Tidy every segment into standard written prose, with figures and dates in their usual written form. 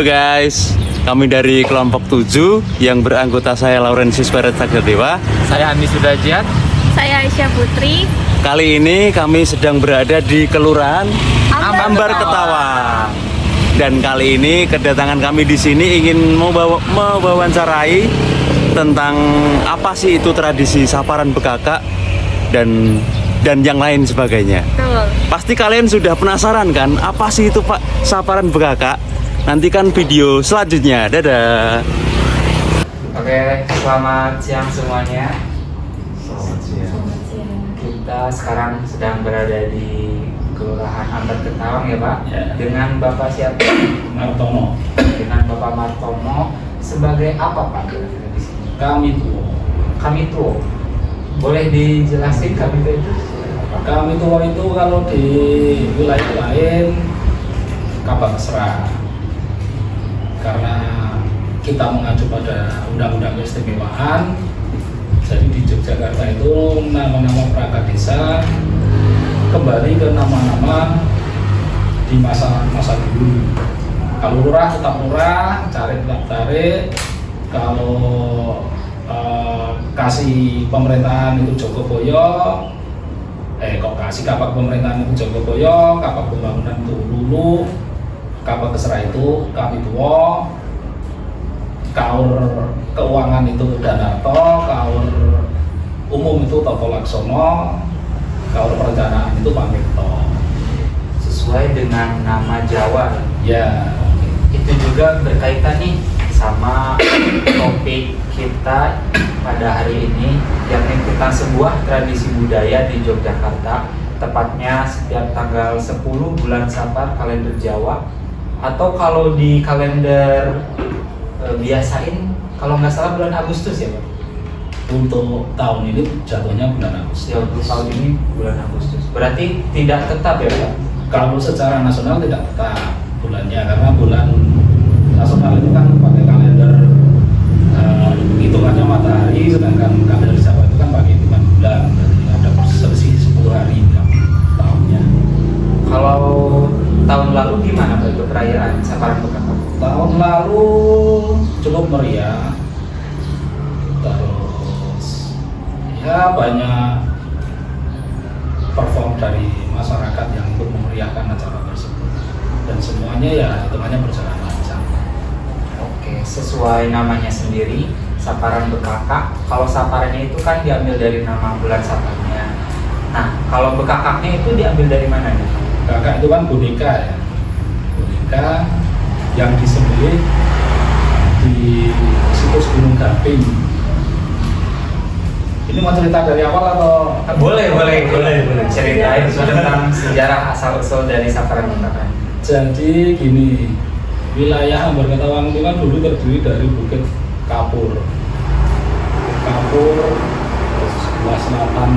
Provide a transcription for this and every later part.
Halo guys, kami dari kelompok 7 yang beranggota saya Laurentius Peret Sagdadewa. Saya Andi Sudajiat. Saya Aisyah Putri. Kali ini kami sedang berada di Kelurahan Ambar Ketawang. Dan kali ini kedatangan kami di sini ingin mewawancarai tentang apa sih itu tradisi saparan bekakak dan yang lain sebagainya. Betul. Pasti kalian sudah penasaran kan, apa sih itu Pak saparan bekakak? Nantikan video selanjutnya. Dadah. Oke, selamat siang semuanya. Selamat siang. Kita sekarang sedang berada di Kelurahan Ambar Ketawang ya Pak. Ya. Dengan Bapak siapa? Martono. Dengan Bapak Martono. Sebagai apa Pak kira-kira di sini? Kami tuh. Boleh dijelasin kami tuh itu? Kami tua itu kalau di wilayah lain kabar mesra, karena kita mengacu pada undang-undang keistimewaan. Jadi di Yogyakarta itu nama-nama perangkat desa kembali ke nama-nama di masa dulu. Kalau lurah tetap lurah, carik tetap carik. Kalau kasih pemerintahan itu Jogoboyo, kasih kapak pemerintahan itu Jogoboyo, kapak pembangunan itu Lulu, kapak kesera itu Kami Tuwo, kaur keuangan itu Danarto, kaur umum itu Toto Laksono, kaur perencanaan itu Pak Mirto. Sesuai dengan nama Jawa. Ya, Itu juga berkaitan nih sama topik kita pada hari ini, yakni tentang sebuah tradisi budaya di Yogyakarta, tepatnya setiap tanggal 10 bulan Sapar kalender Jawa, atau kalau di kalender biasain kalau nggak salah bulan Agustus ya Pak? untuk tahun ini jatuhnya bulan Agustus. Ya, untuk tahun ini bulan Agustus. Berarti tidak tetap ya Pak? Kalau secara nasional tidak tetap bulannya, karena bulan nasional itu kan pakai kalender hitungannya matahari, sedangkan kalender Jawa itu kan pakai hitungan bulan. Jadi ada selisih 10 hari tahunnya. Kalau tahun lalu gimana Pak itu perayaan Saparan Bekakak? Tahun lalu cukup meriah, terus ya banyak perform dari masyarakat yang untuk memeriahkan acara tersebut, dan semuanya ya hitungannya berjalan lancar. Oke, sesuai namanya sendiri, Saparan Bekakak. Kalau saparannya itu kan diambil dari nama bulan saparnya. Nah, kalau bekakaknya itu diambil dari mana nih? Kakak itu kan boneka ya, boneka yang disembelih di situs Gunung Gaping. Ini mau cerita dari awal atau? Boleh. Ceritain tentang sejarah asal-usul dari Saparan Bekakak. Jadi gini, wilayah Ambar Ketawang itu kan dulu terdiri dari Bukit Kapur, terus sebelah selatan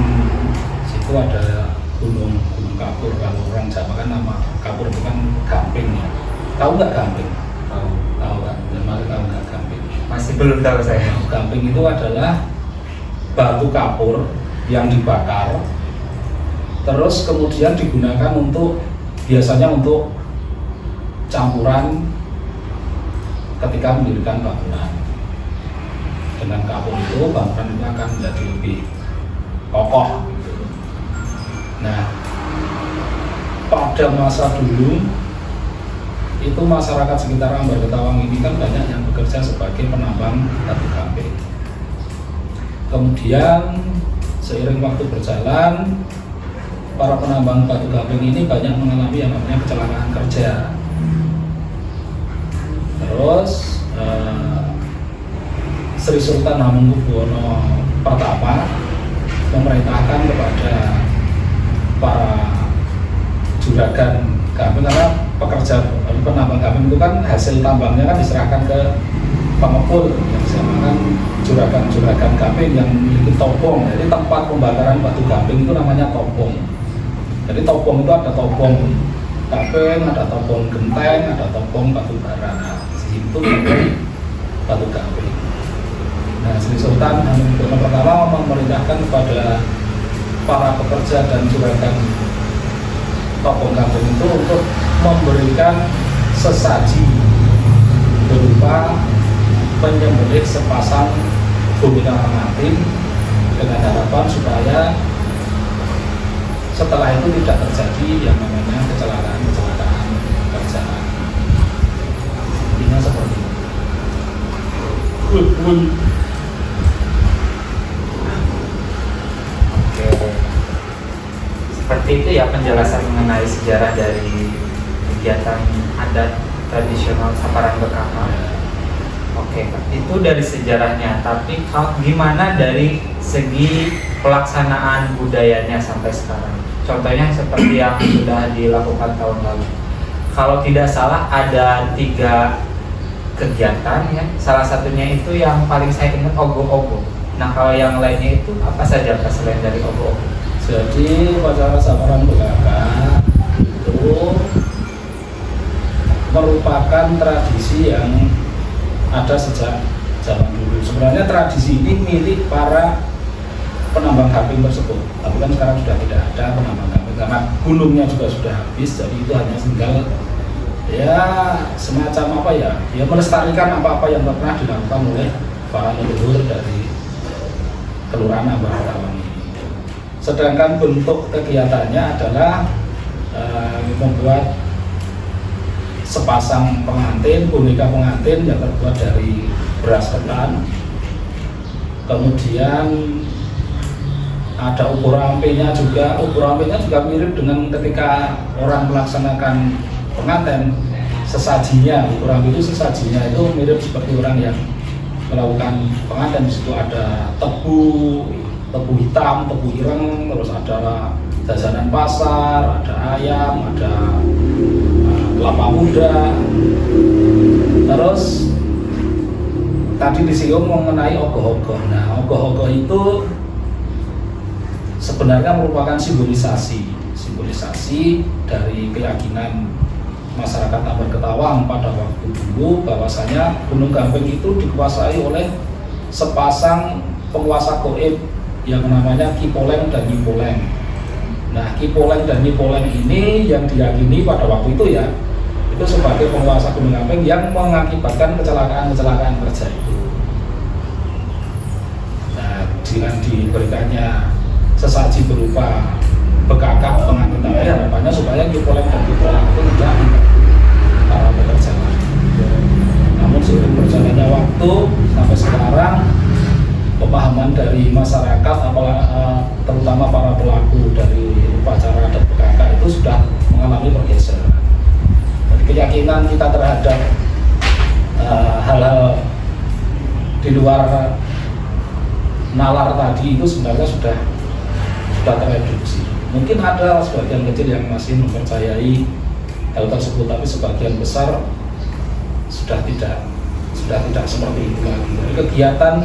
situ ada Gunung Kapur. Kalau orang Jawa kan nama Kapur itu kan Gamping ya. Tahu nggak Gamping? Tahu kan? Dan masih tahu nggak Gamping? Masih belum tahu saya. Gamping itu adalah batu kapur yang dibakar, terus kemudian digunakan biasanya untuk campuran ketika mendirikan bangunan. Dengan kapur itu bangunan itu akan menjadi lebih kokoh. Nah, pada masa dulu itu masyarakat sekitar Ambar Ketawang ini kan banyak yang bekerja sebagai penambang batu gamping. Kemudian seiring waktu berjalan, para penambang batu gamping ini banyak mengalami yang namanya kecelakaan kerja. Terus Sri Sultan Hamengkubuwono pertama memerintahkan kepada para juragan gamping, karena pekerja penambang gamping itu kan hasil tambangnya kan diserahkan ke pengepul yang disamakan juragan gamping yang memiliki topong. Jadi tempat pembakaran batu gamping itu namanya topong. Jadi topong itu ada topong gamping, ada topong genteng, ada topong batu bara. Nah, itu batu gamping. Nah, Sri Sultan Hamengkubuwono pertama memerintahkan kepada para pekerja dan juragan topong gamping itu untuk memberikan sesaji berupa penyembelih sepasang boneka pengantin dengan harapan supaya setelah itu tidak terjadi yang namanya kecelakaan kerja. Intinya seperti itu. Oke. Seperti itu ya penjelasan mengenai sejarah dari kegiatan adat tradisional Saparan BKK. Oke, itu dari sejarahnya. Tapi gimana dari segi pelaksanaan budayanya sampai sekarang? Contohnya seperti yang sudah dilakukan tahun lalu. Kalau tidak salah ada 3 kegiatan ya. Salah satunya itu yang paling saya ingat ogo-ogo. Nah kalau yang lainnya itu apa saja selain dari ogo-ogo? Jadi upacara Saparan BKK itu merupakan tradisi yang ada sejak zaman dulu. Sebenarnya tradisi ini milik para penambang kaping tersebut, tapi kan sekarang sudah tidak ada penambang kaping karena gunungnya juga sudah habis. Jadi itu hanya tinggal ya semacam apa ya, dia melestarikan apa-apa yang pernah dilakukan oleh para leluhur dari Kelurahan Ambar Ketawang ini. Sedangkan bentuk kegiatannya adalah membuat sepasang pengantin, boneka pengantin yang terbuat dari beras ketan. Kemudian ada ukur ampenya juga. Ukur ampenya juga mirip dengan ketika orang melaksanakan pengantin. Sesajinya, ukur ampe itu sesajinya itu mirip seperti orang yang melakukan pengantin. Di situ ada tebu hitam, tebu ireng, terus ada jajanan pasar, ada ayam, ada kelapa muda. Terus tadi disinggung mengenai ogoh-ogoh. Nah, ogoh-ogoh itu sebenarnya merupakan simbolisasi dari keyakinan masyarakat Ambar Ketawang pada waktu dulu bahwasanya Gunung Gamping itu dikuasai oleh sepasang penguasa goib yang namanya Ki Poleng dan Nyi Poleng. Nah, Ki Poleng dan Nyi Poleng ini yang diyakini pada waktu itu ya, itu sebagai penguasa Gunung Gamping yang mengakibatkan kecelakaan kerja itu. Nah, dengan diberikannya sesaji berupa bekakak pengantin tadi, harapannya supaya Ki Poleng dan Nyi Poleng itu tidak para pekerja. Namun seiring berjalannya waktu sampai sekarang, pemahaman dari masyarakat, terutama para pelaku dari upacara adat bekakak itu sudah mengalami pergeseran. Jadi keyakinan kita terhadap hal-hal di luar nalar tadi itu sebenarnya sudah tereduksi. Mungkin ada sebagian kecil yang masih mempercayai hal tersebut, tapi sebagian besar sudah tidak seperti itu lagi. Jadi kegiatan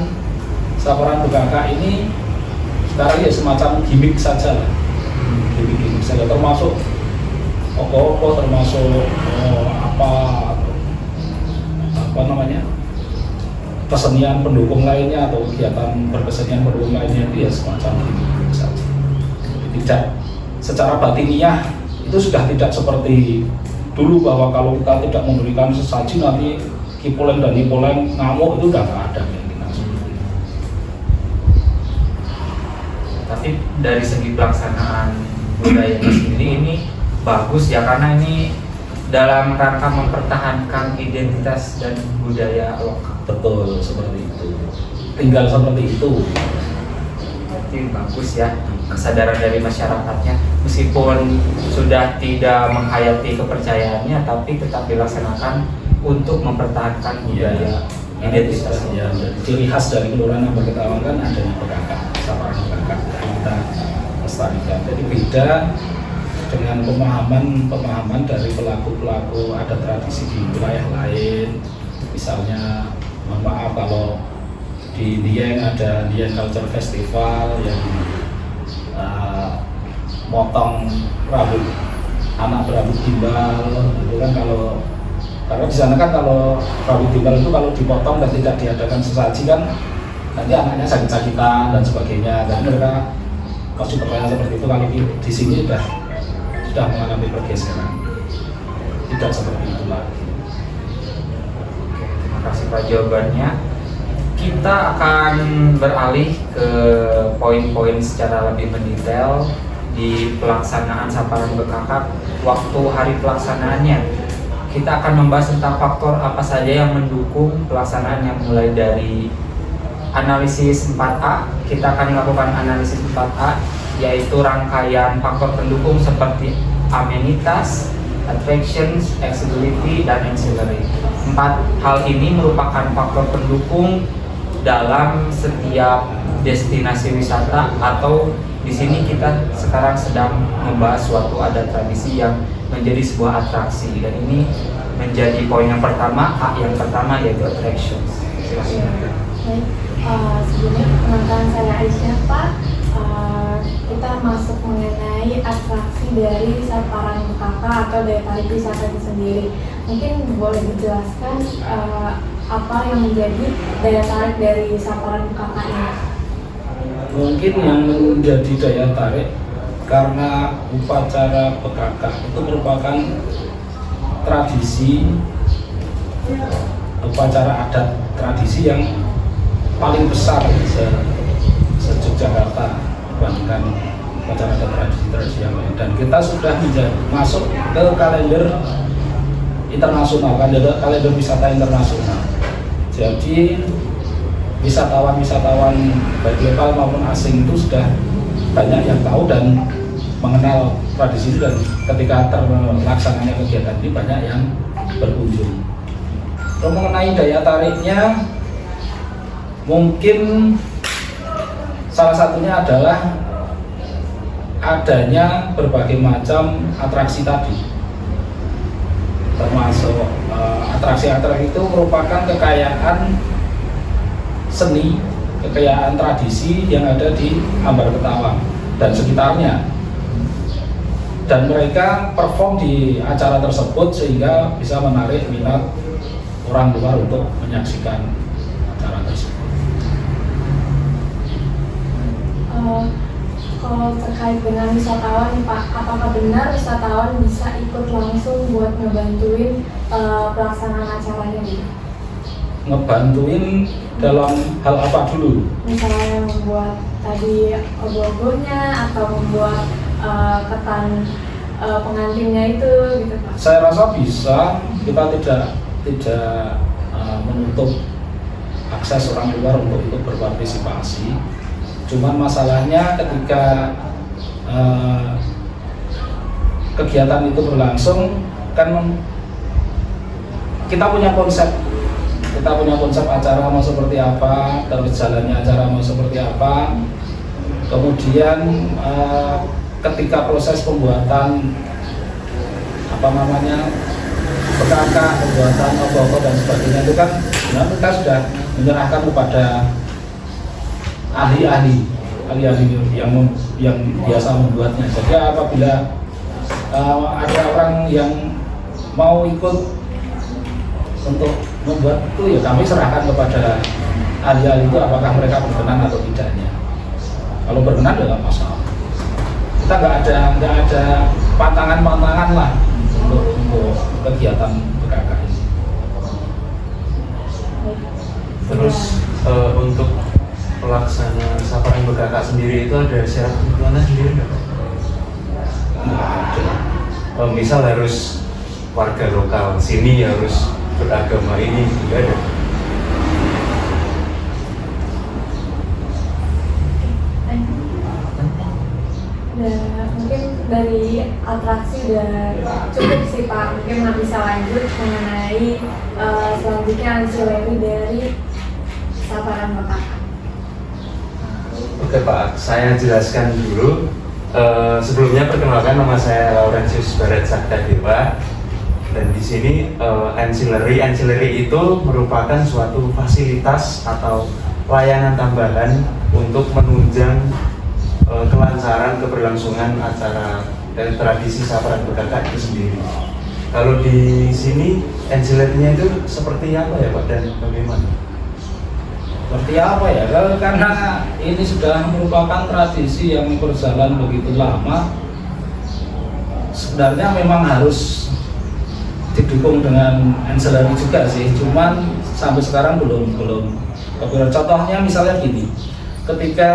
Saparan BKK ini sekarang ya semacam gimmick saja lah, gimmick saja, termasuk ogoh-ogoh, termasuk apa namanya kesenian pendukung lainnya atau kegiatan berkesenian pendukung lainnya itu ya semacam gimmick saja. Tidak secara batiniah itu sudah tidak seperti dulu bahwa kalau kita tidak memberikan sesaji nanti Ki Poleng dan Nyi Poleng ngamuk, itu udah nggak ada. Tapi dari segi pelaksanaan budaya sendiri ini bagus ya, karena ini dalam rangka mempertahankan identitas dan budaya lokal. Betul, seperti itu. Tinggal seperti itu. Berarti bagus ya kesadaran dari masyarakatnya, meskipun sudah tidak menghayati kepercayaannya, tapi tetap dilaksanakan untuk mempertahankan budaya identitas. Ya, ciri khas dari Kelurahan Ambar Ketawang kan adanya bekakak, Saparan BKK kita lestarikan. Jadi beda dengan pemahaman dari pelaku adat tradisi di wilayah lain. Misalnya, mohon maaf kalau di Dieng ada Dieng Culture Festival yang motong rambut anak berambut gimbal, itu kan karena di sana kan kalau rambut gimbal itu kalau dipotong dan tidak diadakan sesaji kan nanti anaknya sakit-sakitan dan sebagainya. Dan mereka masih pertanyaan seperti itu. Kalau di sini sudah mengalami pergeseran, tidak seperti itu lagi. Terima kasih Pak jawabannya. Kita akan beralih ke poin-poin secara lebih mendetail di pelaksanaan Saparan Bekakak waktu hari pelaksanaannya. Kita akan membahas tentang faktor apa saja yang mendukung pelaksanaan, yang mulai dari analisis 4A. Kita akan melakukan analisis 4A, yaitu rangkaian faktor pendukung seperti amenitas, attractions, accessibility, dan ancillary. 4 hal ini merupakan faktor pendukung dalam setiap destinasi wisata, atau di sini kita sekarang sedang membahas suatu adat tradisi yang menjadi sebuah atraksi, dan ini menjadi poin yang pertama, A yang pertama, yaitu attractions. Silakan. Baik, sebelumnya perkenalkan saya Aisyah Pak. Kita masuk mengenai atraksi dari Saparan Bekakak atau daya tarik wisata itu sendiri. Mungkin boleh dijelaskan apa yang menjadi daya tarik dari Saparan Bekakak ini? Mungkin yang menjadi daya tarik karena upacara Bekakak itu merupakan tradisi, upacara adat tradisi yang paling besar se-Yogyakarta dibandingkan upacara adat tradisi yang lain, dan kita sudah masuk ke kalender internasional, kalender wisata internasional. Jadi wisatawan baik lokal maupun asing itu sudah banyak yang tahu dan mengenal tradisi itu, dan ketika terlaksananya kegiatan ini banyak yang berkunjung. Kalau mengenai daya tariknya, mungkin salah satunya adalah adanya berbagai macam atraksi tadi, termasuk atraksi-atraksi itu merupakan kekayaan seni, kekayaan tradisi yang ada di Ambar Ketawang dan sekitarnya, dan mereka perform di acara tersebut sehingga bisa menarik minat orang luar untuk menyaksikan acara tersebut. Kalau terkait dengan wisatawan nih Pak, apakah benar wisatawan bisa ikut langsung buat ngebantuin pelaksanaan acaranya gitu? Ngebantuin dalam hal apa dulu? Misalnya membuat tadi ogoh-ogohnya atau membuat ketan pengantinnya itu gitu Pak? Saya rasa bisa, kita tidak menutup akses orang luar untuk berpartisipasi. Cuman masalahnya ketika kegiatan itu berlangsung, kan kita punya konsep acara mau seperti apa, terus jalannya acara mau seperti apa. Kemudian ketika proses pembuatan bekakak, pembuatan ogoh-ogoh dan sebagainya itu kan kita sudah menyerahkan kepada ahli-ahli yang biasa membuatnya. Jadi apabila ada orang yang mau ikut untuk membuat itu, ya kami serahkan kepada ahli-ahli itu apakah mereka berkenan atau tidaknya. Kalau berkenan ya nggak masalah. Kita nggak ada pantangan lah untuk kegiatan bekakak ini. Terus untuk pelaksanaan Saparan Bekakak sendiri itu ada syarat kebutuhan sendiri nggak Pak? Nggak ada. Misal harus warga lokal sini, harus beragama ini, nggak ada. Mungkin dari atraksi udah cukup sih Pak. Mungkin nggak bisa lanjut mengenai selanjutnya ancillary dari Saparan Bekakak. Oke Pak, saya jelaskan dulu. Sebelumnya perkenalkan, nama saya Laurentius Barat Saktadewa. Dan di sini ancillary itu merupakan suatu fasilitas atau layanan tambahan untuk menunjang kelancaran keberlangsungan acara dan tradisi Saparan Bekakak itu sendiri. Kalau di sini ancillary-nya itu seperti apa ya Pak, dan bagaimana? Seperti apa ya? Karena ini sudah merupakan tradisi yang berjalan begitu lama, sebenarnya memang harus didukung dengan ancillary juga sih. Cuman sampai sekarang belum kepikiran. Contohnya misalnya gini, ketika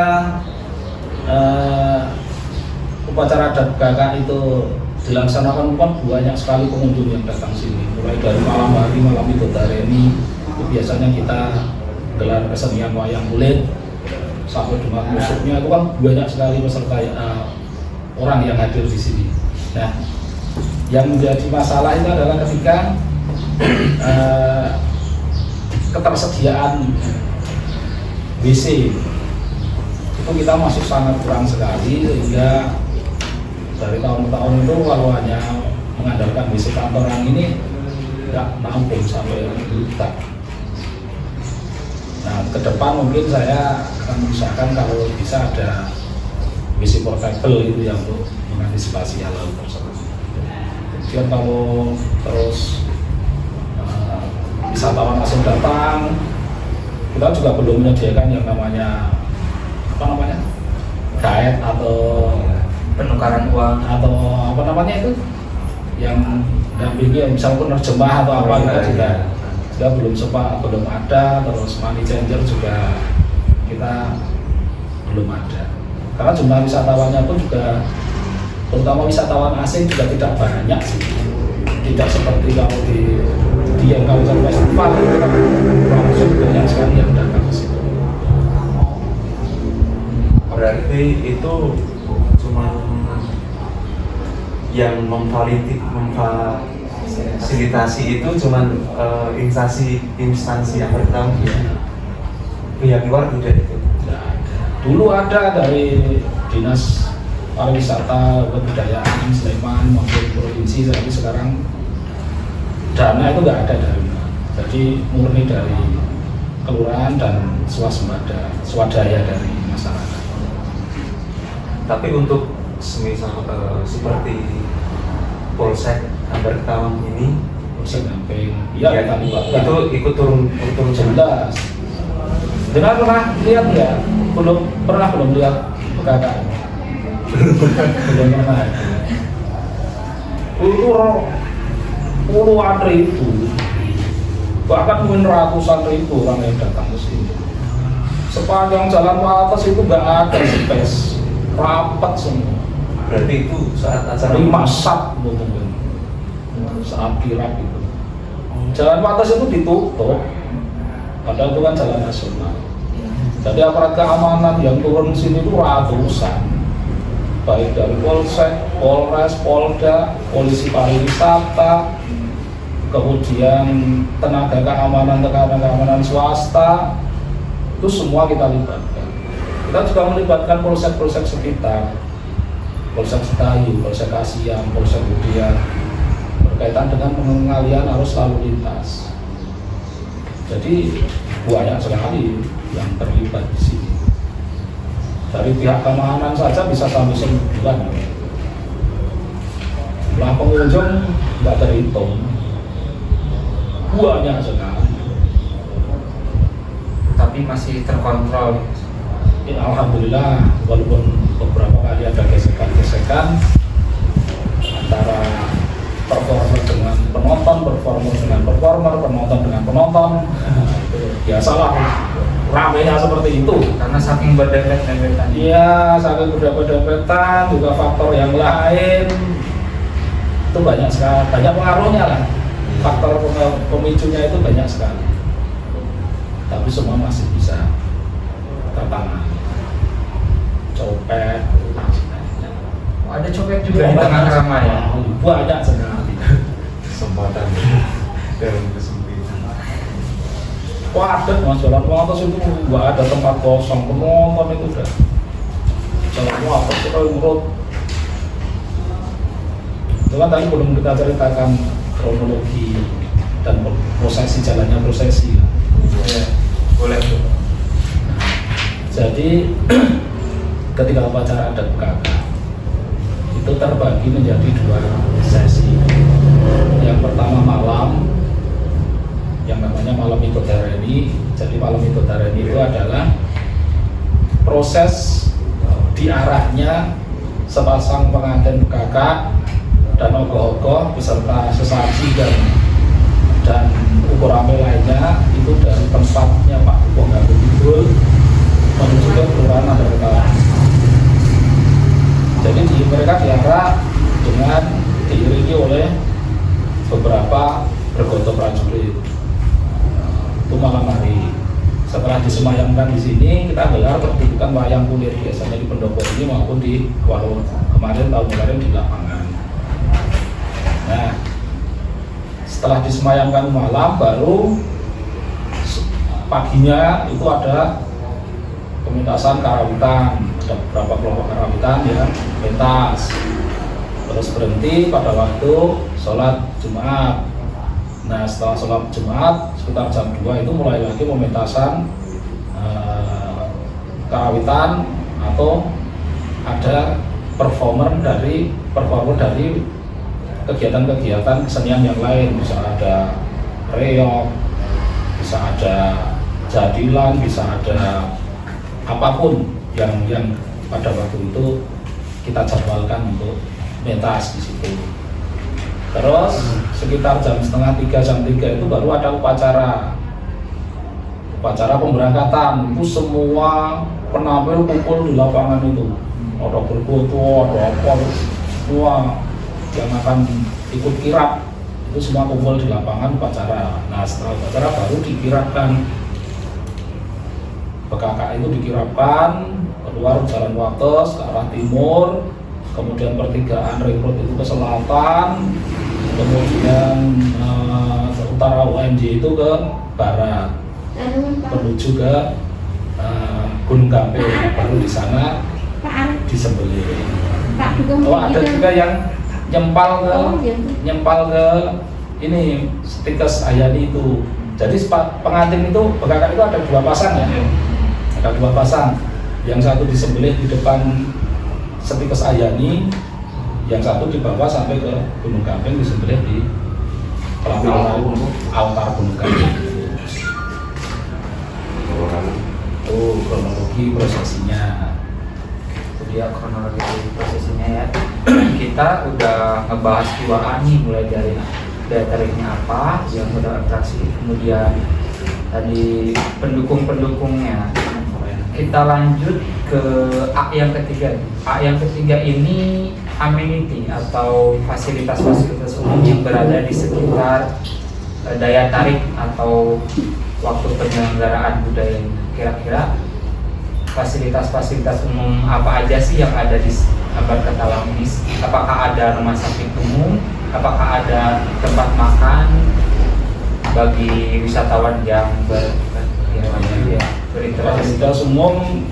upacara adat kakak itu dilaksanakan, kan banyak sekali pengunjung yang datang sini, mulai dari malam hari, malam Midodareni itu biasanya kita gelar kesenian wayang kulit sampai dengan musiknya, itu kan banyak sekali peserta orang yang hadir di sini. Nah, yang menjadi masalah itu adalah ketika ketersediaan WC itu kita masih sangat kurang sekali, sehingga dari tahun ke tahun itu kalau hanya mengandalkan WC kantoran ini nggak nampung sampai juta. Nah, ke depan mungkin saya akan mengusahakan kalau bisa ada WC portable itu yang untuk mengantisipasi hal tersebut. Kemudian kalau terus wisatawan asing datang, kita juga belum menyediakan yang namanya diet atau penukaran uang atau itu yang dampingi, misalnya penerjemah atau apa, kita juga belum ada. Terus money changer juga kita belum ada, karena jumlah wisatawannya pun juga, terutama wisatawan asing juga tidak banyak sih, tidak seperti kalau di yang Culture Festival itu kan langsung banyak sekali yang datang ke situ. Berarti itu cuma yang memfasilitasi itu cuma instansi yang bertanggung jawab, pihak luar tidak itu. Dulu ada dari Dinas Pariwisata Kebudayaan Sleman maupun provinsi, tapi sekarang dana itu nggak ada dari mana. Jadi murni dari kelurahan dan swadaya dari masyarakat. Tapi untuk semisal seperti Polsek Ambar Ketawang ini, Polsek Gamping, ya kita libatkan. Itu ikut turun jelas. Dengar pernah lihat nggak? Belum lihat kakak. Belum pernah. Itu puluhan ribu, bahkan mungkin ratusan ribu orang yang datang ke sini. Sepanjang jalan ke atas itu nggak ada space, rapat semua. Berarti itu saat acara 5 sat mungkin, saat kirap itu. Jalan ke atas itu ditutup, padahal itu kan jalan nasional. Jadi aparat keamanan yang turun di sini itu ratusan, baik dari Polsek, Polres, Polda, Polisi Pariwisata, kemudian tenaga keamanan swasta, itu semua kita libatkan. Kita juga melibatkan polsek-polsek sekitar, Polsek Setayu, Polsek Kasiam, Polsek Budian, berkaitan dengan pengalihan arus lalu lintas. Jadi banyak sekali yang terlibat di sini. Dari pihak keamanan saja bisa sampai 9. Jumlah pengunjung nggak terhitung, banyak sekali. tapi masih terkontrol. Ya, alhamdulillah, walaupun beberapa kali ada gesekan-gesekan antara performer dengan penonton, performer dengan performer, penonton dengan penonton, itu biasalah, ramenya seperti itu. Karena saking berdempet-dempetan. Iya, saking berdempet-dempetan, juga faktor yang lain itu banyak sekali, banyak pengaruhnya lah. Faktor pemicunya itu banyak sekali. Tapi semua masih bisa tertangani. Copet, Ada copet juga di tengah keramaian. banyak sekali. Kesempatan dalam kesempitan. Padat mas, jalan atas itu nggak ada tempat kosong, penonton itu udah jalan atas kita urut. Itu kan tadi belum kita ceritakan kronologi dan prosesi jalannya prosesi. Ya, boleh. Jadi ketika upacara adat PKK itu terbagi menjadi 2 sesi. Yang pertama malam, yang namanya malam Midodareni. Jadi malam Midodareni itu adalah proses diarahnya sepasang pengantin PKK dan ogoh-ogoh beserta sesaji dan dan ukur rame lainnya itu dari tempatnya Pak Kupong Gabung Kidul menuju ke Kelurahan Ambar Ketawa. Jadi mereka diarah dengan diiringi oleh beberapa bergoto prajurit. Itu malam hari. Setelah disemayamkan di sini, kita gelar pertunjukan wayang kulit biasanya di pendopo ini maupun di tahun kemarin di lapangan. Nah, setelah disemayamkan malam, baru paginya itu ada pementasan karawitan, ada beberapa kelompok karawitan yang pentas. Terus berhenti pada waktu sholat Jumat. Nah, setelah sholat Jumat sekitar jam 2 itu mulai lagi pementasan karawitan atau ada performer dari kegiatan-kegiatan kesenian yang lain, bisa ada reog, bisa ada jadilan, bisa ada apapun yang pada waktu itu kita jadwalkan untuk pentas di situ. Terus sekitar jam 2:30, jam 3 itu baru ada upacara pemberangkatan. Itu semua penampil kumpul di lapangan itu, ada bergoto, ada apa, semua yang akan ikut kirap itu semua kumpul di lapangan upacara. Nah, setelah upacara baru dikirapkan. PKK itu dikirapkan keluar Jalan Wates ke arah timur, kemudian pertigaan Ring Road itu ke selatan, kemudian utara UMJ itu ke barat menuju ke Gunung Gampil. Baru di sana disembelih. Oh, ada juga yang nyempal ke ini Setikes Ayani itu. Jadi pengantin itu PKK itu ada 2 pasang ya. Ada 2 pasang. Yang satu disembelih di depan Setikes Ayani, yang satu dibawa sampai ke Gunung Gamping disembelih di pelataran altar Gunung Gamping. Itu kronologi prosesinya. Itu dia kronologi prosesinya ya. Kita udah ngebahas kiwaan nih, mulai dari daya tariknya apa, yang udah atraksi, kemudian tadi pendukung-pendukungnya. Kita lanjut ke A yang ketiga. A yang ketiga ini amenity atau fasilitas-fasilitas umum yang berada di sekitar daya tarik atau waktu penyelenggaraan budaya. Kira-kira fasilitas-fasilitas umum apa aja sih yang ada di Ambar Ketawa ini? Apakah ada rumah sakit umum? Apakah ada tempat makan bagi wisatawan yang berinteraksi? Fasilitas umum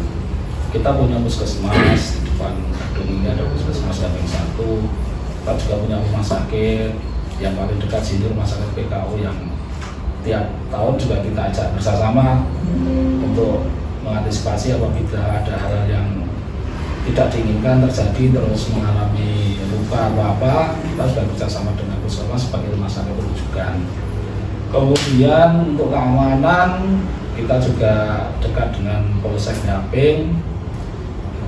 kita punya puskesmas di depan gedung ini, ada puskesmas Gamping 1. Kita juga punya rumah sakit yang paling dekat sini, rumah sakit PKU yang tiap tahun juga kita ajak bersama untuk mengantisipasi apabila ada hal yang tidak diinginkan terjadi terus mengalami luka atau apa, kita sudah bersama dengan puskesmas sebagai rumah sakit rujukan. Kemudian untuk keamanan kita juga dekat dengan Polsek Gamping.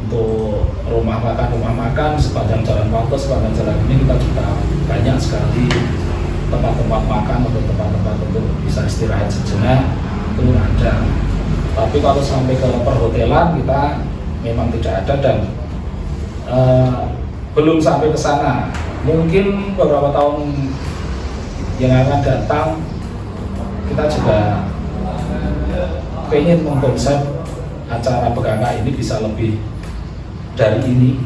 Untuk rumah makan sepanjang Jalan Wates, sepanjang jalan ini kita juga banyak sekali tempat-tempat makan atau tempat-tempat untuk bisa istirahat sejenak itu ada. Tapi kalau sampai ke perhotelan kita memang tidak ada dan belum sampai ke sana. Mungkin beberapa tahun yang akan datang kita juga pengen mengkonsep acara PKK ini bisa lebih dari ini.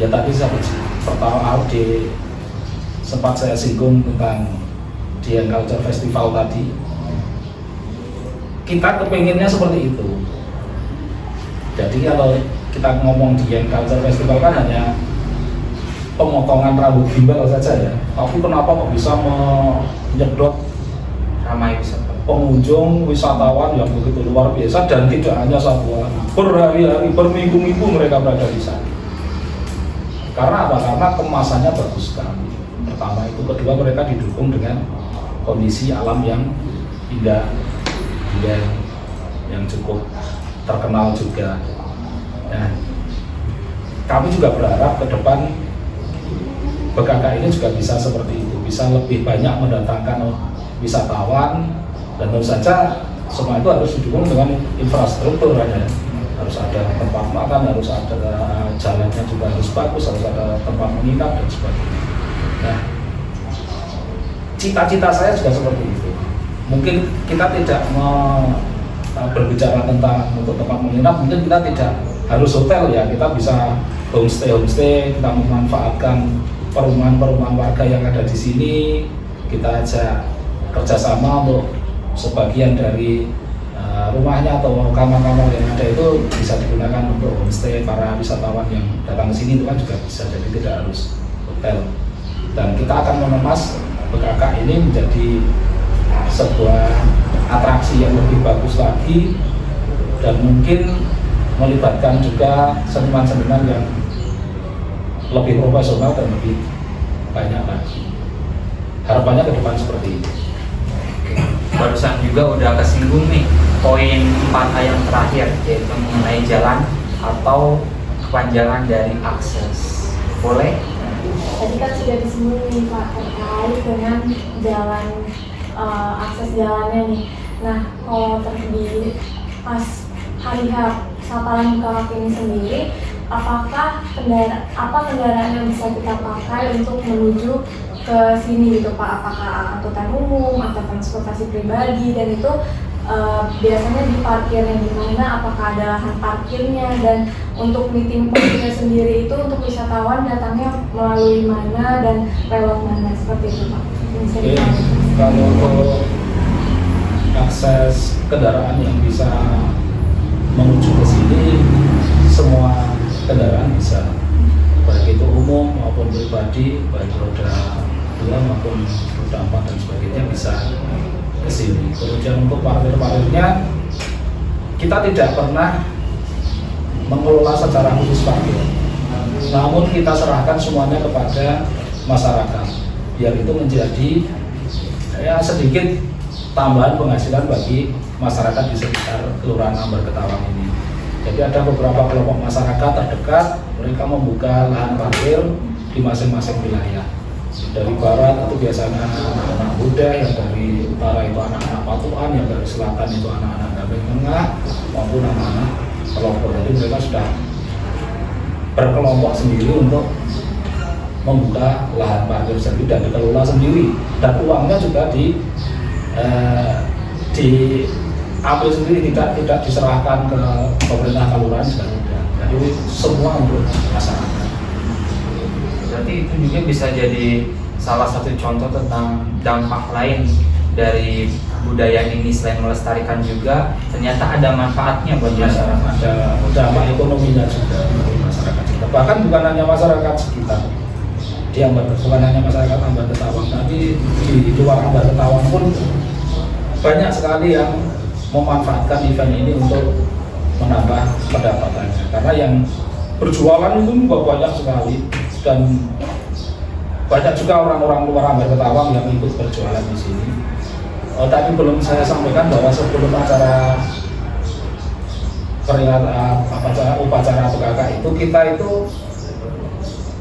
Ya tadi pertama sempat saya singgung tentang Dieng Culture Festival tadi. Kita kepengennya seperti itu. Jadi kalau kita ngomong Dieng Culture Festival kan hanya pemotongan rambut gimbal saja ya. Tapi kenapa kok bisa menyedot Ramai wisata, pengunjung wisatawan yang begitu luar biasa dan tidak hanya satu hari, berhari-hari, berminggu-minggu mereka berada di sana. Karena apa? Karena kemasannya bagus sekali. Pertama itu, kedua mereka didukung dengan kondisi alam yang indah, yang cukup terkenal juga. Nah, kami juga berharap ke depan PKK ini juga bisa seperti itu, bisa lebih banyak mendatangkan wisatawan, dan tentu saja semua itu harus didukung dengan infrastruktur ya. Harus ada tempat makan, harus ada jalannya juga harus bagus, harus ada tempat menginap dan sebagainya. Nah, cita-cita saya juga seperti itu. Mungkin kita tidak berbicara tentang untuk tempat menginap, mungkin kita tidak harus hotel ya, kita bisa homestay, kita memanfaatkan perumahan-perumahan warga yang ada di sini, kita ajak kerjasama untuk sebagian dari rumahnya atau kamar-kamar yang ada itu bisa digunakan untuk homestay para wisatawan yang datang ke sini, itu kan juga bisa, jadi tidak harus hotel. Dan kita akan mengemas BKK ini menjadi sebuah atraksi yang lebih bagus lagi, dan mungkin melibatkan juga seniman-seniman yang lebih profesional dan lebih banyak lagi. Harapannya ke depan seperti ini. Barusan juga udah kesinggung nih poin 4A yang terakhir, yaitu mengenai jalan atau kepanjangan dari akses. Boleh? Tadi kan sudah disinggung nih Pak terkait dengan jalan, akses jalannya nih. Nah, kalau terjadi pas hari H Saparan Bukakak ini sendiri, apakah kendaraan yang bisa kita pakai untuk menuju ke sini gitu Pak? Apakah angkutan umum atau transportasi pribadi, dan itu biasanya diparkirnya di mana? Apakah ada lahan parkirnya, dan untuk meeting pointnya sendiri itu untuk wisatawan datangnya melalui mana dan lewat mana, seperti itu Pak? Oke, kalau untuk akses kendaraan yang bisa menuju ke sini, semua kendaraan bisa, baik itu umum maupun pribadi, baik roda 2 maupun roda 4 dan sebagainya bisa ke sini. Kemudian untuk parkir-parkirnya, kita tidak pernah mengelola secara khusus parkir, namun kita serahkan semuanya kepada masyarakat, biar itu menjadi ya sedikit tambahan penghasilan bagi masyarakat di sekitar Kelurahan Ambar Ketawang ini. Jadi ada beberapa kelompok masyarakat terdekat, mereka membuka lahan parkir di masing-masing wilayah. Dari barat itu biasanya anak-anak muda, yang dari utara itu anak-anak Patuan, yang dari selatan itu anak-anak Gabeng Tengah, maupun anak-anak Pelopor. Jadi mereka sudah berkelompok sendiri untuk membuka lahan parkir sendiri dan dikelola sendiri, dan uangnya juga diambil sendiri, tidak diserahkan ke pemerintah kelurahan dan tidak. Jadi semua untuk masyarakat. Berarti itu juga bisa jadi salah satu contoh tentang dampak lain dari budaya ini. Selain melestarikan juga ternyata ada manfaatnya buat masyarakat. Ada dampak ekonominya juga bagi masyarakat kita. Bahkan bukan hanya masyarakat sekitar di Ambar, bukan hanya masyarakat Ambar Ketawang, tapi di luar Ambar Ketawang pun banyak sekali yang memanfaatkan event ini untuk menambah pendapatannya. Karena yang berjualan itu juga banyak sekali, dan banyak juga orang-orang luar Ambar Ketawang yang ikut berjualan di sini. Tapi belum saya sampaikan bahwa sebelum acara upacara BKK itu, kita itu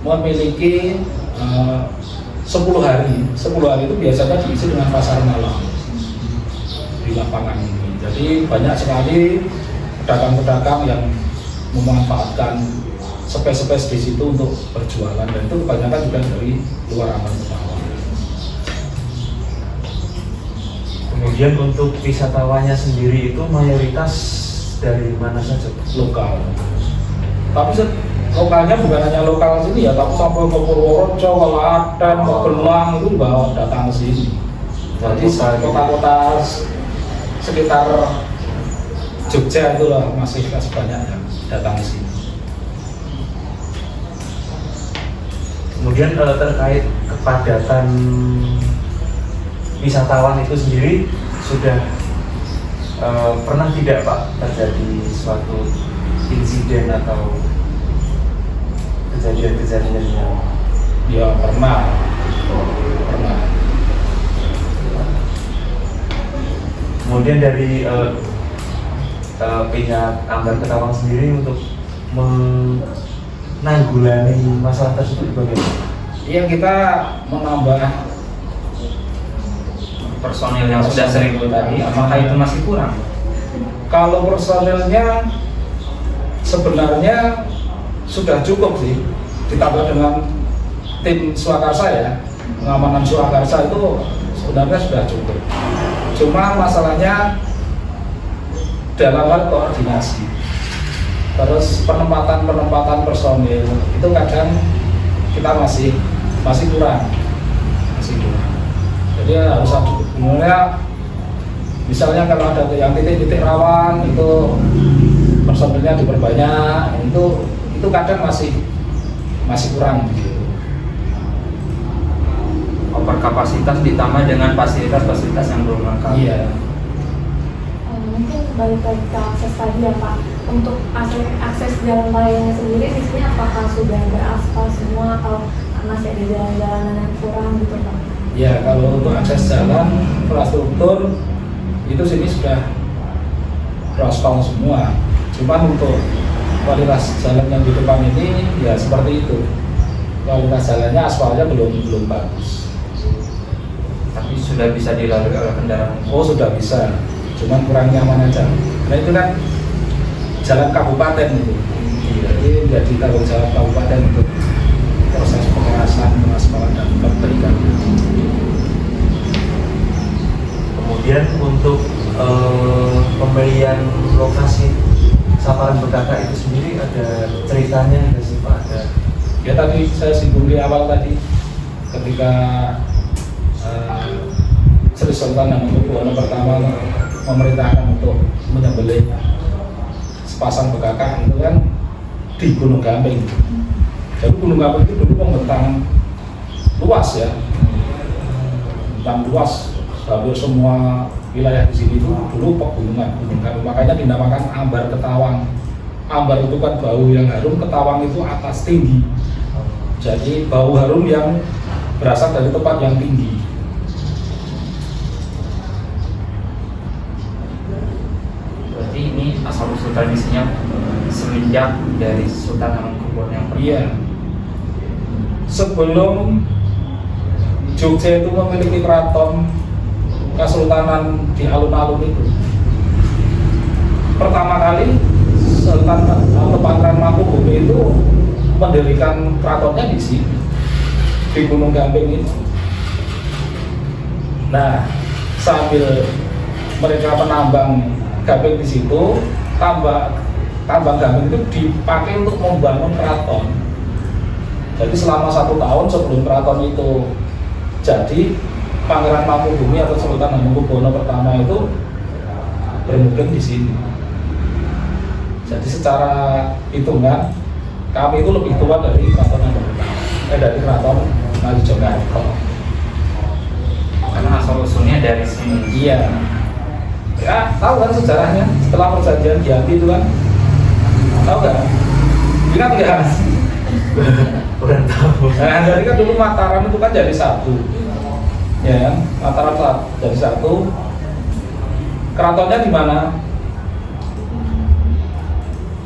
memiliki 10 hari. 10 hari itu biasanya diisi dengan pasar malam di lapangan ini. Jadi banyak sekali pedagang-pedagang yang memanfaatkan space di situ untuk berjualan, dan itu kebanyakan juga dari luar Ambar Ketawang. Kemudian untuk wisatawannya sendiri itu mayoritas dari mana saja? Lokal. Tapi lokalnya bukan hanya lokal sini ya, tapi sampai ke Purworejo, ke Laten, ke Gelang itu juga datang ke sini. Jadi kota-kota sekitar Jogja itu lah masih banyak yang datang ke sini. Kemudian terkait kepadatan wisatawan itu sendiri, sudah pernah tidak Pak terjadi suatu insiden atau kejadian-kejadian yang Ya pernah. kemudian dari pihak Ambar Ketawang sendiri untuk menanggulangi masalah tersebut bagaimana? Iya, kita menambah personil yang sudah 1.000 tadi, apakah itu masih kurang? Kalau personilnya sebenarnya sudah cukup sih, ditambah dengan tim Swakarsa ya, pengamanan Swakarsa itu sebenarnya sudah cukup. Cuma masalahnya dalam hal koordinasi, terus penempatan personil itu kadang kita masih kurang. Jadi harus ada sebenarnya, misalnya kalau ada yang titik-titik rawan itu personilnya diperbanyak, itu kadang masih kurang gitu. Overkapasitas ditambah dengan fasilitas-fasilitas yang belum lengkap. Iya. Mungkin balik lagi ke akses tadi ya Pak. Untuk akses jalan rayanya sendiri di sini apakah sudah ada aspal semua atau masih ada jalan-jalanan yang kurang gitu Pak? Ya, kalau untuk akses jalan, infrastruktur itu sini sudah beraspal semua. Cuman untuk kualitas jalan yang di depan ini ya seperti itu. Kualitas jalannya aspalnya belum bagus. Tapi sudah bisa dilalui oleh kendaraan. Oh, sudah bisa. Cuman kurang nyaman aja. Karena itu kan jalan kabupaten itu. Jadi menjadi tanggung jawab kabupaten untuk proses pengerasan, pengaspalan dan perbaikan. Kemudian untuk pembelian lokasi Saparan Bekaka itu sendiri ada ceritanya nggak sih Pak? Ada. Ya tadi saya singgung di awal tadi ketika Sri Sultan Hamengkubuwono pertama memerintahkan untuk menyembelih sepasang bekaka itu kan di Gunung Gamping. Jadi Gunung Gamping itu dulu membentang luas ya, membentang luas. Hampir semua wilayah di sini itu dulu pegunungan, Gunung Gamping. Makanya dinamakan Ambar Ketawang. Ambar itu kan bau yang harum, Ketawang itu atas tinggi. Jadi bau harum yang berasal dari tempat yang tinggi. Berarti ini asal-usul tradisinya semenjak dari Sultan Hamengkubuwono yang pertama. Iya. Sebelum Jogja itu memiliki keraton Kesultanan di alun-alun itu, pertama kali Sultan Pangeran Mangkubumi itu mendirikan keratonnya di sini, di Gunung Gamping itu. Nah, sambil mereka menambang gamping di situ, tambang gamping itu dipakai untuk membangun keraton. Jadi selama 1 tahun sebelum keraton itu jadi, Pangeran Mangkubumi atau Sultan Hamengkubuwono pertama itu bermukim di sini. Jadi secara hitungan kami itu lebih tua dari keraton yang pertama, dari keraton Ngayogyakarta. Karena asal-usulnya dari sini. Iya. Ya, tahu kan sejarahnya setelah perjanjian Giyanti itu kan? Tahu nggak? Ingat nggak? Kurang tahu. Nah, jadi kan dulu Mataram itu kan jadi satu. Ya kan? Mataram jadi satu. Keratonnya di mana?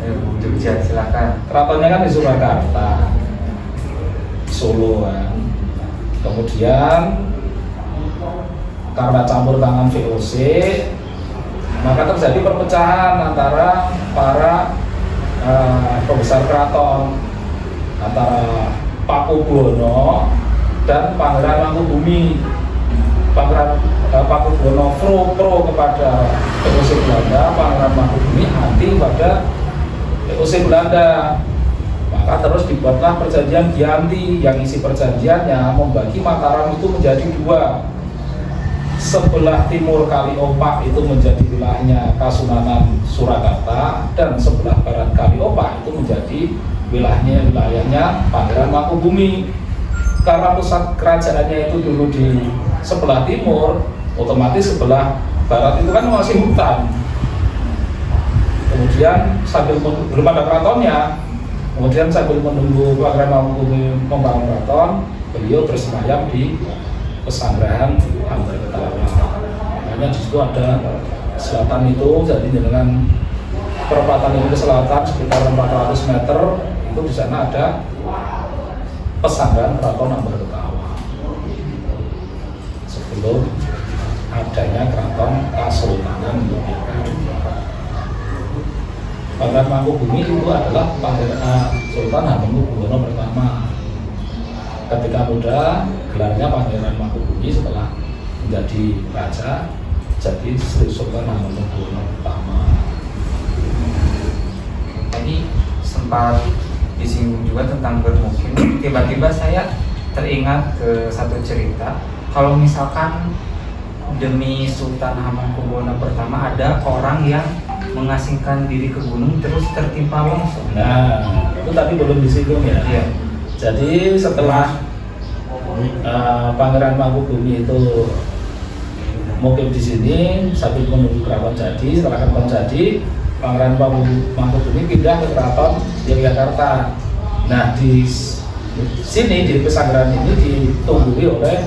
Ayo, Jogja, silakan. Keratonnya kan di Surakarta, Solo kan. Kemudian karena campur tangan VOC, maka terjadi perpecahan antara para pembesar keraton, antara Pakubuwono dan Pangeran Mangkubumi. Pangeran Pakubuwono pro kepada VOC Belanda, Pangeran Mangkubumi anti pada VOC Belanda. Maka terus dibuatlah perjanjian Giyanti yang isi perjanjiannya membagi Mataram itu menjadi 2. Sebelah timur Kali Opak itu menjadi wilayahnya Kasunanan Surakarta, dan sebelah barat Kali Opak itu menjadi wilayahnya Pangeran Mangkubumi. Karena pusat kerajaannya itu dulu di sebelah timur, otomatis sebelah barat itu kan masih hutan. Kemudian sambil belum ada keratonnya, kemudian sambil menunggu Pangeran Mangkubumi membangun keraton, beliau bersemayam di pesanggrahan Ambar Ketawang. Makanya di situ ada selatan itu, jadi dengan perempatan itu ke selatan sekitar 400 meter itu di sana ada pesanggrahan Keraton Ambar Ketawang. Sebelum adanya keraton Kasultanan Yogyakarta. Pangeran Mangkubumi itu adalah Sultan Hamengkubuwono pertama. Ketika muda, gelarnya Pangeran Mangkubumi, setelah menjadi raja jadi Sri Sultan Hamengkubuwono pertama. Tadi sempat disinggung juga tentang bermukim. Tiba-tiba saya teringat ke satu cerita. Kalau misalkan demi Sultan Hamengkubuwono pertama ada orang yang mengasingkan diri ke gunung terus tertimpa longsor. Nah, itu tadi belum disinggung ya. Iya. Jadi setelah Pangeran Mangkubumi itu mukim di sini sambil menunggu keraton jadi, setelah keraton jadi, Pangeran Mangkubumi pindah ke keraton Yogyakarta. Nah, di sini di pesanggeran ini ditunggui oleh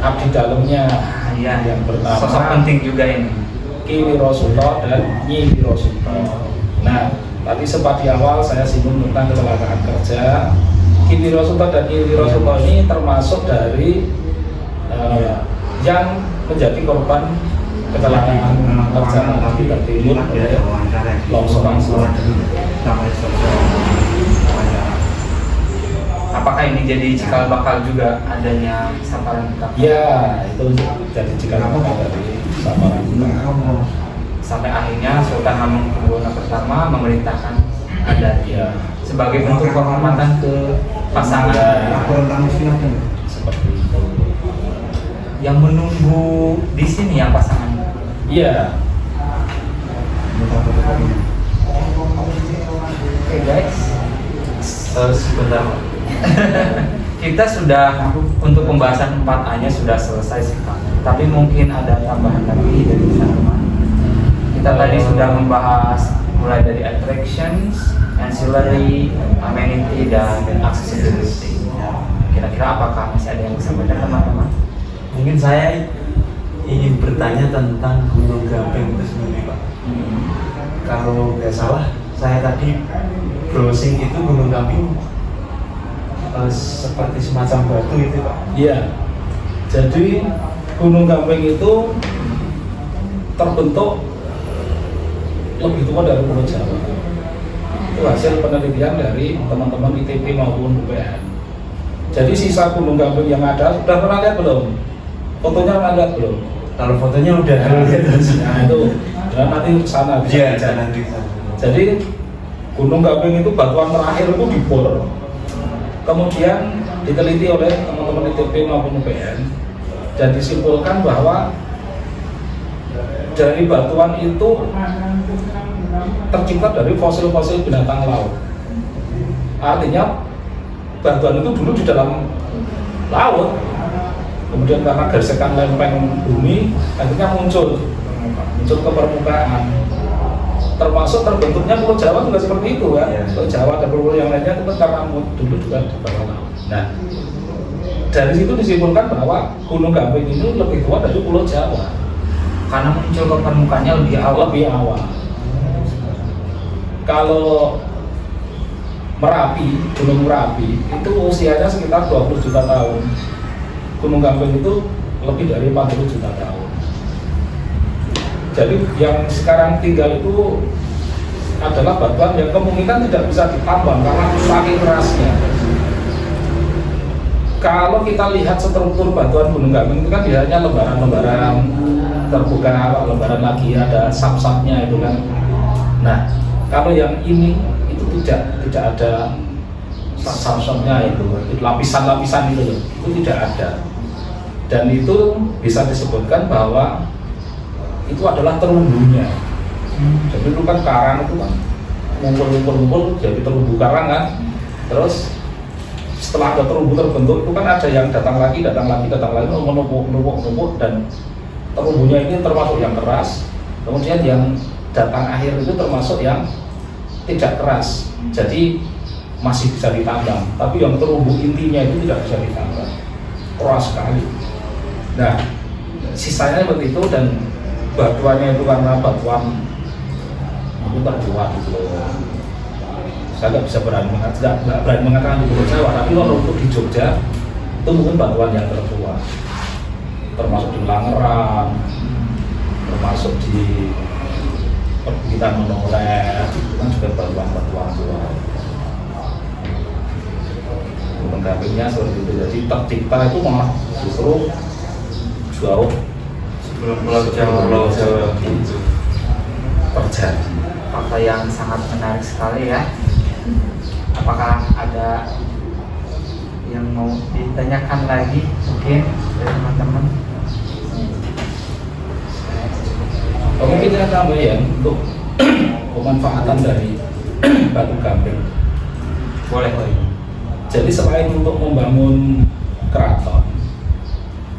abdi dalamnya. Iya. Yang pertama Sosok penting juga ini. Ki Wirosuto dan Nyi Wirosuto. Nah, tadi sempat di awal saya singgung tentang kecelakaan kerja. Ki Wirosuto dan Nyi Wirosuto ini termasuk dari yang menjadi korban kecelakaan kerja di timur longsoran. Apakah ini jadi cikal bakal juga adanya Samparan Bukaka? Ya, itu jadi cikal bakal dari Samparan Bukaka. Sampai akhirnya Sultan Hamengkubuwono pertama memerintahkan adat Ya, sebagai bentuk penghormatan ke pasangan seperti itu. yang menunggu di sini yang pasangan. Iya. Oke guys, Sebentar. kita sudah untuk pembahasan 4A-nya sudah selesai sih Pak. Tapi mungkin ada tambahan lagi dari teman-teman. Kita tadi sudah membahas mulai dari attractions, ancillary, amenity, dan accessibility. Kira-kira apakah masih ada yang disampaikan teman-teman? Mungkin saya ingin bertanya tentang Gunung Gamping itu sendiri, Pak. Kalau nggak salah, saya tadi browsing itu Gunung Gamping seperti semacam batu itu, Pak. Iya. Jadi Gunung Gamping itu terbentuk lebih tua dari Pulau Jawa. Itu hasil penelitian dari teman-teman ITB maupun UPN. Jadi sisa Gunung Gamping yang ada, sudah pernah lihat belum? Fotonya pernah lihat belum? Kalau fotonya udah Nah itu, dan nanti ke sana bisa Iya, dicek. nanti sana. Jadi Gunung Gamping itu batuan terakhir itu dibor. Kemudian diteliti oleh teman-teman ITB maupun UPN dan disimpulkan bahwa dari batuan itu tercipta dari fosil-fosil binatang laut. Artinya batuan itu dulu di dalam laut, kemudian karena gesekan lempeng bumi akhirnya muncul ke permukaan. Termasuk terbentuknya Pulau Jawa juga seperti itu kan. Ya. Pulau Jawa dan pulau yang lainnya itu karena dulu juga di bawah laut. Nah, dari situ disimpulkan bahwa Gunung Gamping ini lebih tua dari Pulau Jawa Karena muncul ke permukaannya lebih awal. lebih awal. Kalau Merapi, Gunung Merapi itu usianya sekitar 20 juta tahun. Gunung Gamping itu lebih dari 40 juta tahun. Jadi yang sekarang tinggal itu adalah batuan yang kemungkinan tidak bisa ditambang karena saking kerasnya. Kalau kita lihat struktur batuan Gunung Gamping itu kan biasanya lembaran-lembaran terbuka, lembaran lagi ada sap-sapnya itu kan. Nah, kalau yang ini itu tidak ada sap-sapnya itu lapisan-lapisan itu tidak ada. Dan itu bisa disebutkan bahwa itu adalah terumbunya. Jadi itu kan karang itu kan ngumpul jadi terumbu karang kan. Terus setelah ada terumbu terbentuk itu kan ada yang datang lagi menumpuk dan terumbunya ini termasuk yang keras. Kemudian yang datang akhir itu termasuk yang tidak keras. Jadi masih bisa ditambang. Tapi yang terumbu intinya itu tidak bisa ditambang. Keras sekali. Nah, sisanya seperti itu dan batuannya itu karena batuan itu terbuat gitu. Saya nggak berani mengatakan di Pulau Jawa, tapi kalau untuk di Jogja itu mungkin batuan yang tertua. termasuk di Langeran, termasuk di perbukitan Menoreh, itu kan juga batuan-batuan tua. Gunung Gampingnya seperti itu, jadi tercipta itu malah justru jauh Sebelum Pulau Jawa itu terjadi. fakta yang sangat menarik sekali ya. Apakah ada yang mau ditanyakan lagi mungkin dari teman-teman? Mungkin saya tambahin untuk pemanfaatan dari batu gamping. Boleh. Jadi selain untuk membangun keraton,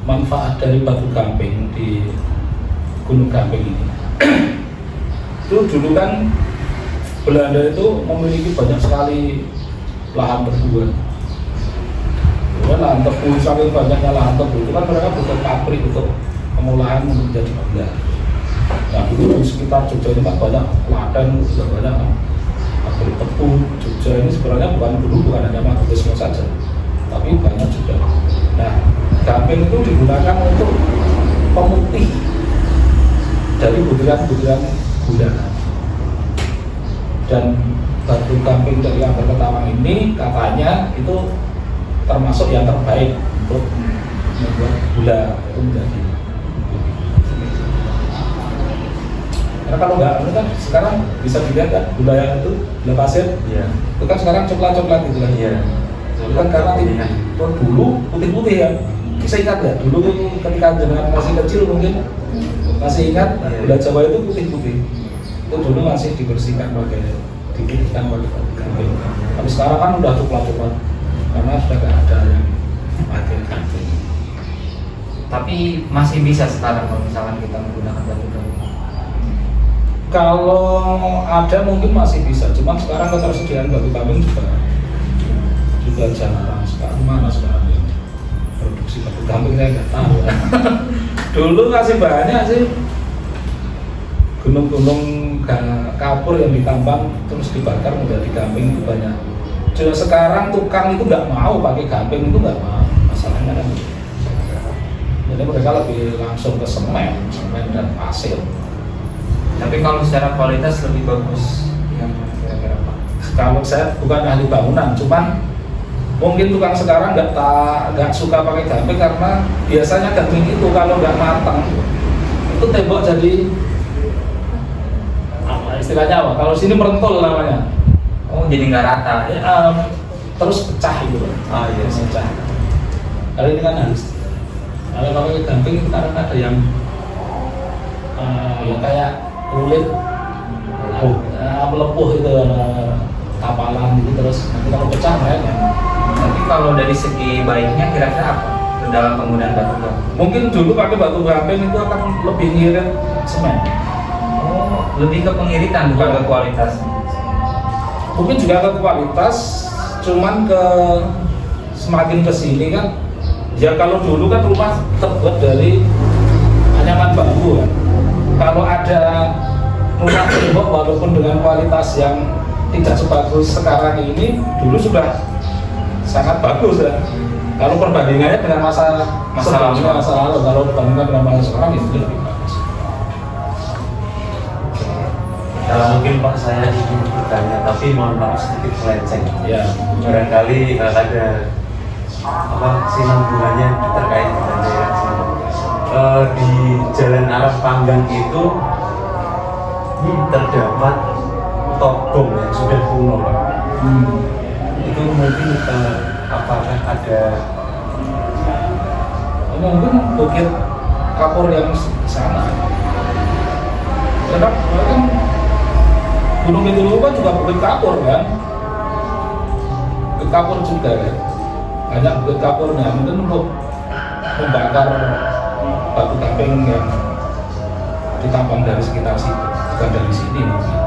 manfaat dari batu gamping di Gunung Gamping ini itu dulu kan Belanda itu memiliki banyak sekali lahan tebu. Kemudian lahan tebu, saking banyaknya lahan tebu itu kan mereka butuh pabrik untuk pengolahan menjadi gula. Nah dulu di sekitar Jogja ini kan banyak ladang, juga banyak pabrik tebu. Jogja ini sebenarnya bukan hanya Mangkunegaran saja, tapi banyak juga. Nah gamping itu digunakan untuk pemutih dari butiran-butiran gula. Dan batu gamping dari Ambar Ketawang ini katanya itu termasuk yang terbaik untuk membuat gula itu menjadi. Karena kalau nggak, itu kan sekarang bisa dilihat kan gula yang itu gula pasir, Iya. itu kan sekarang coklat-coklat gitu kan. Iya. Itu kan karena dulu putih-putih ya. Bisa ingat nggak dulu ketika jenengan masih kecil mungkin masih ingat gula Jawa itu putih-putih. Itu dulu masih dibersihkan pakai diputihkan pakai gamping. Tapi sekarang kan udah coklat-coklat karena sudah nggak ada yang pakai gamping. Tapi masih bisa sekarang kalau misalkan kita menggunakan batu gamping. Kalau ada mungkin masih bisa, cuman sekarang ketersediaan batu gamping juga jarang sekali. Mana sekarang yang produksi batu gamping saya nggak tahu. Dulu masih banyak sih gunung-gunung kapur yang ditambang terus dibakar menjadi gamping itu banyak. Cuma sekarang tukang itu nggak mau pakai gamping, itu nggak mau, masalahnya kan. Jadi mereka lebih langsung ke semen dan pasir. Tapi kalau secara kualitas lebih bagus yang kira-kira Pak? Kalau saya bukan ahli bangunan, cuman mungkin tukang sekarang nggak suka pakai gamping karena biasanya gamping itu kalau nggak matang itu tembok jadi apa istilahnya apa? Kalau sini merentul namanya. Oh jadi nggak rata. Terus pecah gitu. Ah iya. Pecah. Kalau ini kan halus. Kalau pakai gamping sekarang ada yang ya kayak kulit melepuh itu kapalan gitu, terus nanti kalau pecah ya. Tapi kalau dari segi baiknya kira-kira apa dalam penggunaan batu gamping? Mungkin dulu pakai batu gamping itu akan lebih ngirit semen. Oh, lebih ke pengiritan bukan ke kualitas. Mungkin juga ke kualitas, cuman ke semakin kesini kan. Ya kalau dulu kan rumah terbuat dari anyaman bambu kan. Kalau ada rumah tembok walaupun dengan kualitas yang tidak sebagus sekarang ini, dulu sudah sangat bagus ya. Kalau perbandingannya dengan masa lalu, kalau perbandingan dengan masa sekarang itu lebih bagus. Mungkin Pak saya ingin bertanya, tapi mohon maaf sedikit melenceng. Ya. Barangkali ada sinambungannya terkait dengan daerah sini. Di Jalan Arah Panggang itu terdapat togong yang sudah kuno, Pak. Itu mungkin apakah ada Mungkin bukit kapur yang sana. Karena kan Gunung Kidul kan juga bukit kapur kan. Bukit kapur juga kan. Banyak bukit kapurnya, mungkin untuk membakar batu gamping yang ditambang dari sekitar situ, bukan dari sini mungkin.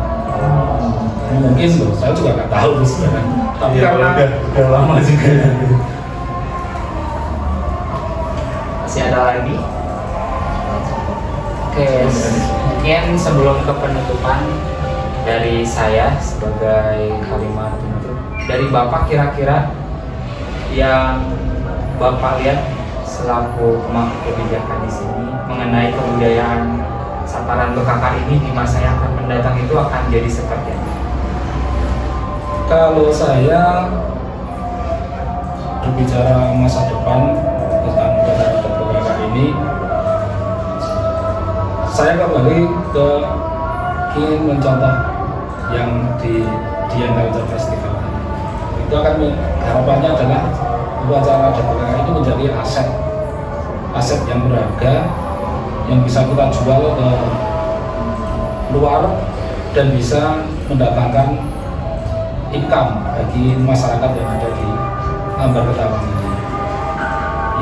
Mungkin loh, saya juga nggak tahu sebenarnya. Tapi ya, karena udah lama juga. Masih ada lagi? Oke, mungkin sebelum ke penutupan dari saya sebagai kalimat penutup, dari Bapak kira-kira yang Bapak lihat selaku pemangku kebijakan di sini mengenai kebudayaan Saparan Bekaka ini di masa yang akan mendatang itu akan jadi seperti apa? Kalau saya berbicara masa depan tentang daerah adat Bekaka ini, saya kembali ke ingin mencontoh yang di Dian Culture Festival. Itu akan harapannya adalah upacara adat Bekaka ini menjadi aset yang berharga yang bisa kita jual ke luar dan bisa mendatangkan income bagi masyarakat yang ada di Ambar Ketawang ini.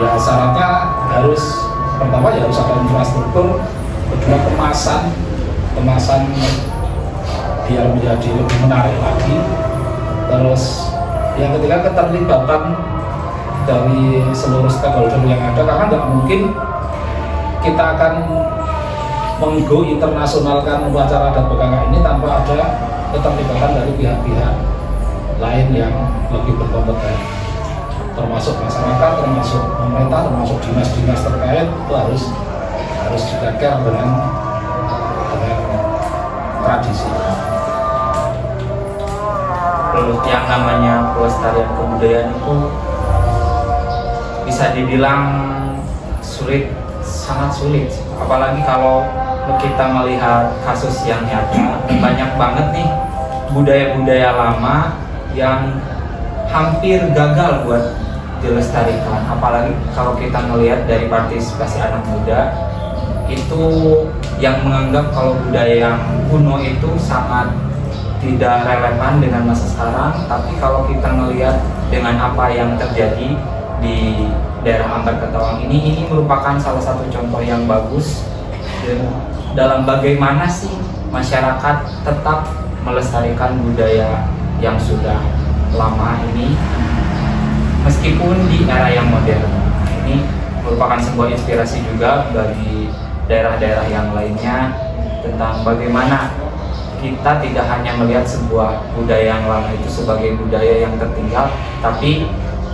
Ya syaratnya pertama ya harus ada infrastruktur, kedua kemasan biar menjadi lebih menarik lagi, terus yang ketiga keterlibatan dari seluruh stakeholder yang ada, karena nggak mungkin kita akan menggo internasionalkan upacara adat Bekaka ini tanpa ada keterlibatan dari pihak-pihak lain yang lebih berkompeten, termasuk masyarakat, termasuk pemerintah, termasuk dinas-dinas terkait. Itu harus diteker dengan tradisi. Yang namanya pelestarian kebudayaan itu bisa dibilang sangat sulit, apalagi kalau kita melihat kasus yang nyata. Banyak banget nih budaya-budaya lama yang hampir gagal buat dilestarikan, apalagi kalau kita melihat dari partisipasi anak muda itu yang menganggap kalau budaya yang kuno itu sangat tidak relevan dengan masa sekarang. Tapi kalau kita melihat dengan apa yang terjadi di daerah Ambar Ketawang ini merupakan salah satu contoh yang bagus dalam bagaimana sih masyarakat tetap melestarikan budaya yang sudah lama ini meskipun di era yang modern. Ini merupakan sebuah inspirasi juga bagi daerah-daerah yang lainnya tentang bagaimana kita tidak hanya melihat sebuah budaya yang lama itu sebagai budaya yang tertinggal, tapi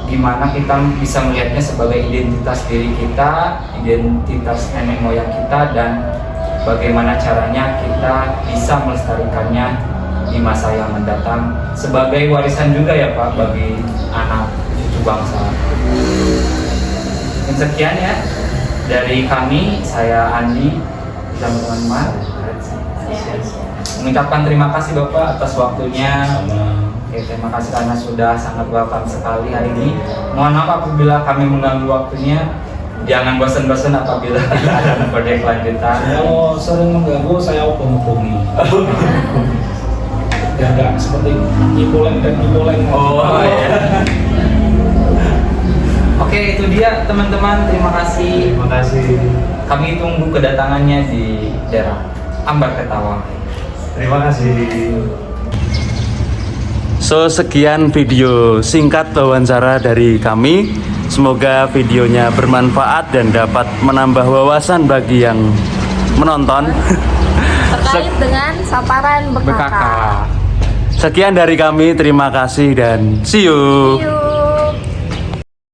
gimana kita bisa melihatnya sebagai identitas diri kita, identitas nenek moyang kita, dan bagaimana caranya kita bisa melestarikannya di masa yang mendatang sebagai warisan juga ya Pak bagi anak cucu bangsa. Dan sekian ya dari kami, saya Andi dan teman-teman. Mengucapkan terima kasih Bapak atas waktunya. Oke, terima kasih karena sudah sangat welcome sekali hari ini. Mohon maaf apabila kami mengganggu waktunya. Jangan bosan-bosan apabila ada proyek lanjutan. Kalau sering mengganggu, saya hubungi. Ya enggak seperti ngipuleng. Oh iya. Oke, itu dia teman-teman. Terima kasih. Terima kasih. Kami tunggu kedatangannya di daerah Ambar Ketawang. Terima kasih. So, sekian video singkat wawancara dari kami. Semoga videonya bermanfaat dan dapat menambah wawasan bagi yang menonton Terkait dengan Saparan Bekaka. Bekaka. Sekian dari kami, terima kasih dan see you. See you.